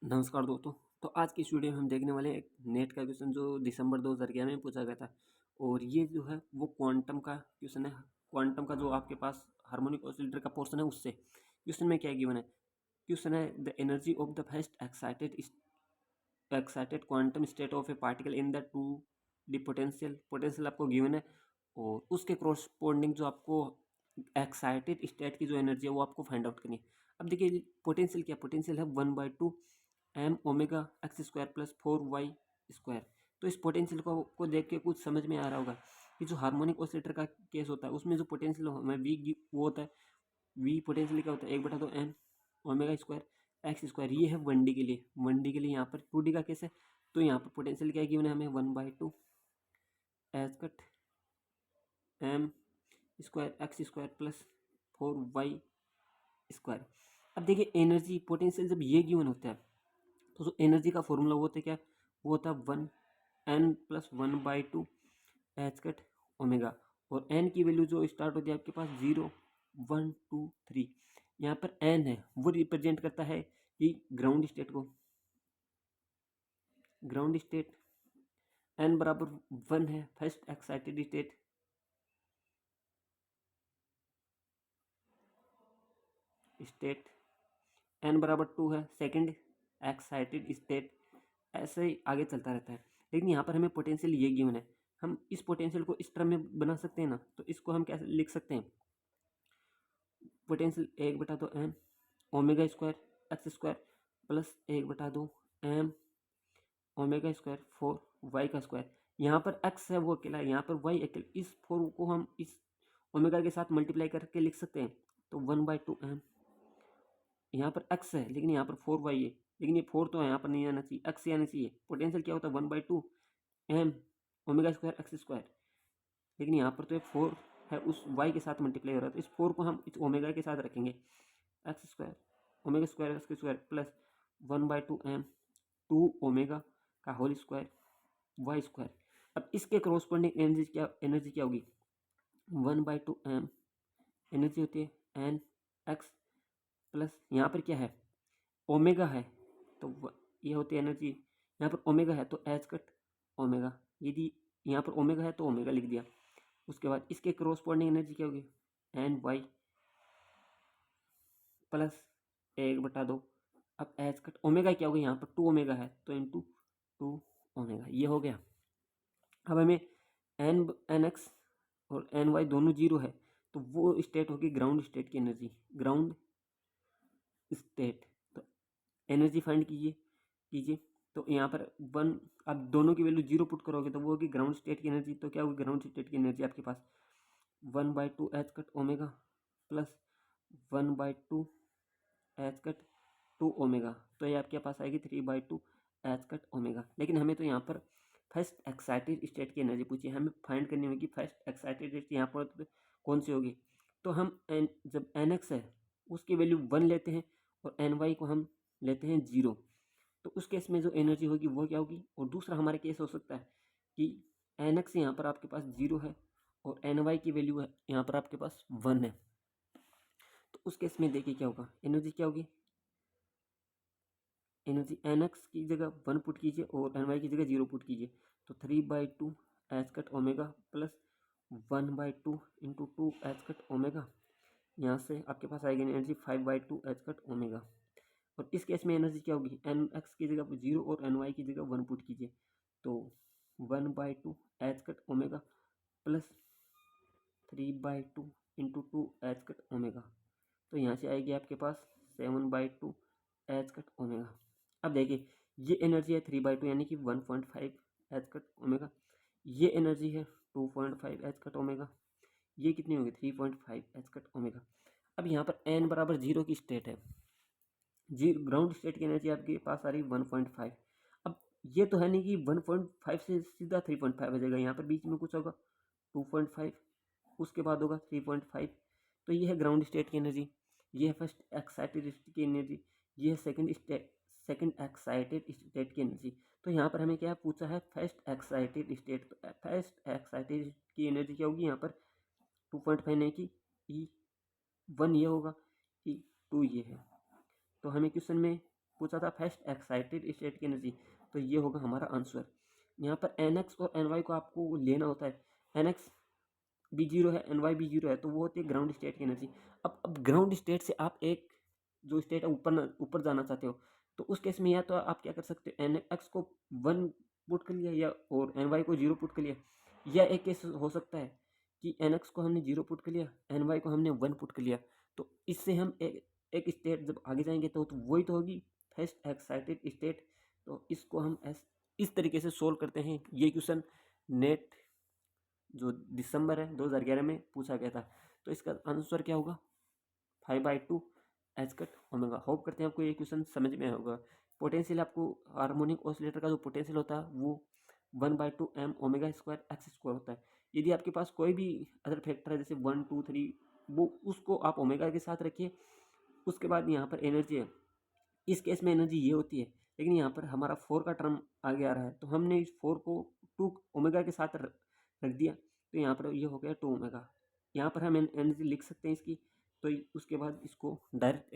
नमस्कार दोस्तों। तो आज की इस वीडियो में हम देखने वाले हैं एक नेट का क्वेश्चन जो दिसंबर 2011 में पूछा गया था। और ये जो है वो क्वांटम का क्वेश्चन है। क्वांटम का जो आपके पास हार्मोनिक ऑसिलेटर का पोर्शन है उससे क्वेश्चन में क्या गिवन है। क्वेश्चन है the energy of the first excited quantum state of A particle in the two D potential आपको गिवन है। और उसके क्रॉसपोंडिंग जो आपको एक्साइटेड स्टेट की जो एनर्जी है वो आपको फाइंड आउट करनी है। अब देखिए पोटेंशियल क्या, पोटेंशियल है 1/2 m omega x² plus 4y²। तो इस पोटेंशियल को देख के कुछ समझ में आ रहा होगा कि जो हार्मोनिक ऑसिलेटर का केस होता है उसमें जो पोटेंशियल हमें वी वो होता है। वी पोटेंशियल क्या होता है 1/2 m ओमेगा² x²। ये है 1D के लिए, 1D के लिए। यहाँ पर 2D का केस है तो यहाँ पर पोटेंशियल क्या गिवन है हमें 1/2 m² प्लस 4y²। अब देखिए एनर्जी पोटेंशियल जब ये गिवन होता है तो जो एनर्जी का फॉर्मूला वो होता है क्या, वो होता है 1n+1/2 h²। और n की वैल्यू जो स्टार्ट होती है आपके पास 0 1 2 3। यहाँ पर n है वो रिप्रेजेंट करता है कि ग्राउंड स्टेट को। ग्राउंड स्टेट n बराबर 1 है फर्स्ट एक्साइटेड स्टेट, n बराबर 2 है सेकंड एक्साइटेड स्टेट। ऐसे ही आगे चलता रहता है। लेकिन यहाँ पर हमें पोटेंशियल ये गिवन है, हम इस पोटेंशियल को इस टर्म में बना सकते हैं ना। तो इसको हम कैसे लिख सकते हैं, potential 1/2 m ओमेगा² x² plus 1/2 m ओमेगा² 4y²। यहाँ पर x है वो अकेला है, यहाँ पर y अकेला। इस 4 को हम इस ओमेगा के साथ मल्टीप्लाई करके लिख सकते हैं। तो 1/2 m, यहाँ पर x है लेकिन यहाँ पर 4y है, लेकिन ये 4 तो यहाँ पर नहीं आना चाहिए, x आना चाहिए। पोटेंशियल क्या होता है 1/2 m ओमेगा² x²। लेकिन यहाँ पर तो ये 4 है उस y के साथ मल्टीप्लाई हो रहा है, तो इस 4 को हम इस ओमेगा के साथ रखेंगे। x² ओमेगा² x² plus 1/2 m 2 omega का होल स्क्वायर y²। अब इसके क्रॉसपोंडिंग एनर्जी क्या होगी 1/2 m एनर्जी होती है n x प्लस यहाँ पर क्या है ओमेगा है तो ये होती है एनर्जी। यहाँ पर ओमेगा है तो h²ओमेगा, यदि यहाँ पर ओमेगा है तो ओमेगा लिख दिया। उसके बाद इसके क्रॉसपोंडिंग एनर्जी क्या होगी ny प्लस 1/2। अब ओमेगा क्या होगा यहाँ पर 2 ओमेगा है तो इंटू 2 ओमेगा, ये हो गया। अब हमें nx और ny दोनों 0 है तो वो स्टेट होगी ग्राउंड स्टेट की एनर्जी, ग्राउंड स्टेट। तो एनर्जी फाइंड कीजिए। तो यहाँ पर 1, आप दोनों की वैल्यू 0 पुट करोगे तो वो होगी ग्राउंड स्टेट की एनर्जी। तो क्या होगी ग्राउंड स्टेट की एनर्जी आपके पास 1/2 h² प्लस 1/2 h² ओमेगा। तो ये आपके पास आएगी 3/2 h²। लेकिन हमें तो यहाँ पर फर्स्ट एक्साइटेड स्टेट की एनर्जी पूछी है, हमें फाइंड करनी होगी फर्स्ट एक्साइटेड स्टेट यहाँ पर तो कौन सी होगी। तो हम जब nx है उसकी वैल्यू 1 लेते हैं और ny को हम लेते हैं 0, तो उस केस में जो एनर्जी होगी वो क्या होगी। और दूसरा हमारे केस हो सकता है कि nx यहाँ पर आपके पास 0 है और ny की वैल्यू है यहाँ पर आपके पास 1 है। तो उस केस में देखिए क्या होगा, एनर्जी क्या होगी, एनर्जी nx की जगह 1 पुट कीजिए और ny की जगह 0 पुट कीजिए। तो 3/2 h² प्लस 1/2 इंटू 2 h²। यहाँ से आपके पास आएगी एनर्जी 5/2 h²। और इस केस में एनर्जी क्या होगी nx की जगह 0 और ny की जगह 1 पुट कीजिए। तो 1/2 h² प्लस 3/2 इंटू 2 h²। तो यहाँ से आएगी आपके पास 7/2 h²। अब देखिए ये एनर्जी है 3/2 यानी कि 1.5 h²। ये एनर्जी है 2.5 h²। ये कितनी होगी 3.5 h²। अब यहाँ पर n बराबर 0 की स्टेट है, जी ग्राउंड स्टेट की एनर्जी आपके पास आ रही 1.5। अब ये तो है नहीं कि 1.5 से सीधा 3.5 हो जाएगा, यहाँ पर बीच में कुछ होगा 2.5, उसके बाद होगा 3.5। तो ये है ग्राउंड स्टेट की एनर्जी, ये है फर्स्ट एक्साइटेड स्टेट की एनर्जी, ये है सेकंड एक्साइटेड स्टेट की एनर्जी। तो यहाँ पर हमें क्या पूछा है फर्स्ट एक्साइटेड स्टेट। तो फर्स्ट एक्साइटेड की एनर्जी क्या होगी यहाँ पर 2.5 नहीं कि E1 ये होगा, E2 ये है। तो हमें क्वेश्चन में पूछा था फर्स्ट एक्साइटेड स्टेट की एनर्जी, तो ये होगा हमारा आंसर। यहाँ पर NX और NY को आपको लेना होता है। NX भी जीरो है, NY भी जीरो है, तो वो होती है ग्राउंड स्टेट की एनर्जी। अब ग्राउंड स्टेट से आप एक जो स्टेट है ऊपर जाना चाहते हो, तो उस केस में या तो आप क्या कर सकते हो, NX को 1 पुट कर लिया, या और NY को 0 पुट कर लिया। या एक केस हो सकता है कि NX को हमने 0 पुट कर लिया, NY को हमने 1 पुट कर लिया। तो इससे हम एक स्टेट जब आगे जाएंगे तो वही तो होगी फर्स्ट एक्साइटेड स्टेट। तो इसको हम इस तरीके से सोल्व करते हैं। ये क्वेश्चन नेट जो दिसंबर है 2011 में पूछा गया था। तो इसका आंसर क्या होगा, 5/2 एच कट ओमेगा। होप करते हैं आपको ये क्वेश्चन समझ में होगा। पोटेंशियल आपको हार्मोनिक ऑसिलेटर का जो पोटेंशियल होता है वो 1/2 m omega square x square होता है। यदि आपके पास कोई भी अदर फैक्टर है जैसे 1 2 3, वो उसको आप ओमेगा के साथ रखिए। उसके बाद यहाँ पर एनर्जी है, इस केस में एनर्जी ये होती है, लेकिन यहाँ पर हमारा 4 का टर्म आगे आ रहा है, तो हमने इस 4 को 2 ओमेगा के साथ रख दिया, तो यहाँ पर ये हो गया 2 ओमेगा। यहाँ पर हम एनर्जी लिख सकते हैं इसकी। तो उसके बाद इसको डायरेक्ट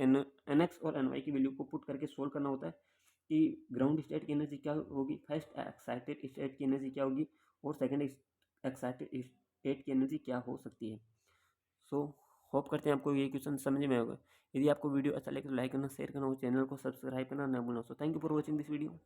NX और NY की वैल्यू को पुट करके सोल्व करना होता है कि ग्राउंड स्टेट की एनर्जी क्या होगी, फर्स्ट एक्साइटेड स्टेट की एनर्जी क्या होगी, और सेकेंड एक्साइटेड स्टेट की एनर्जी क्या हो सकती है। सो होप करते हैं आपको ये क्वेश्चन समझ में होगा। यदि आपको वीडियो अच्छा लगे तो लाइक करना, शेयर करना और चैनल को सब्सक्राइब करना ना भूलना। So thank you for watching this video.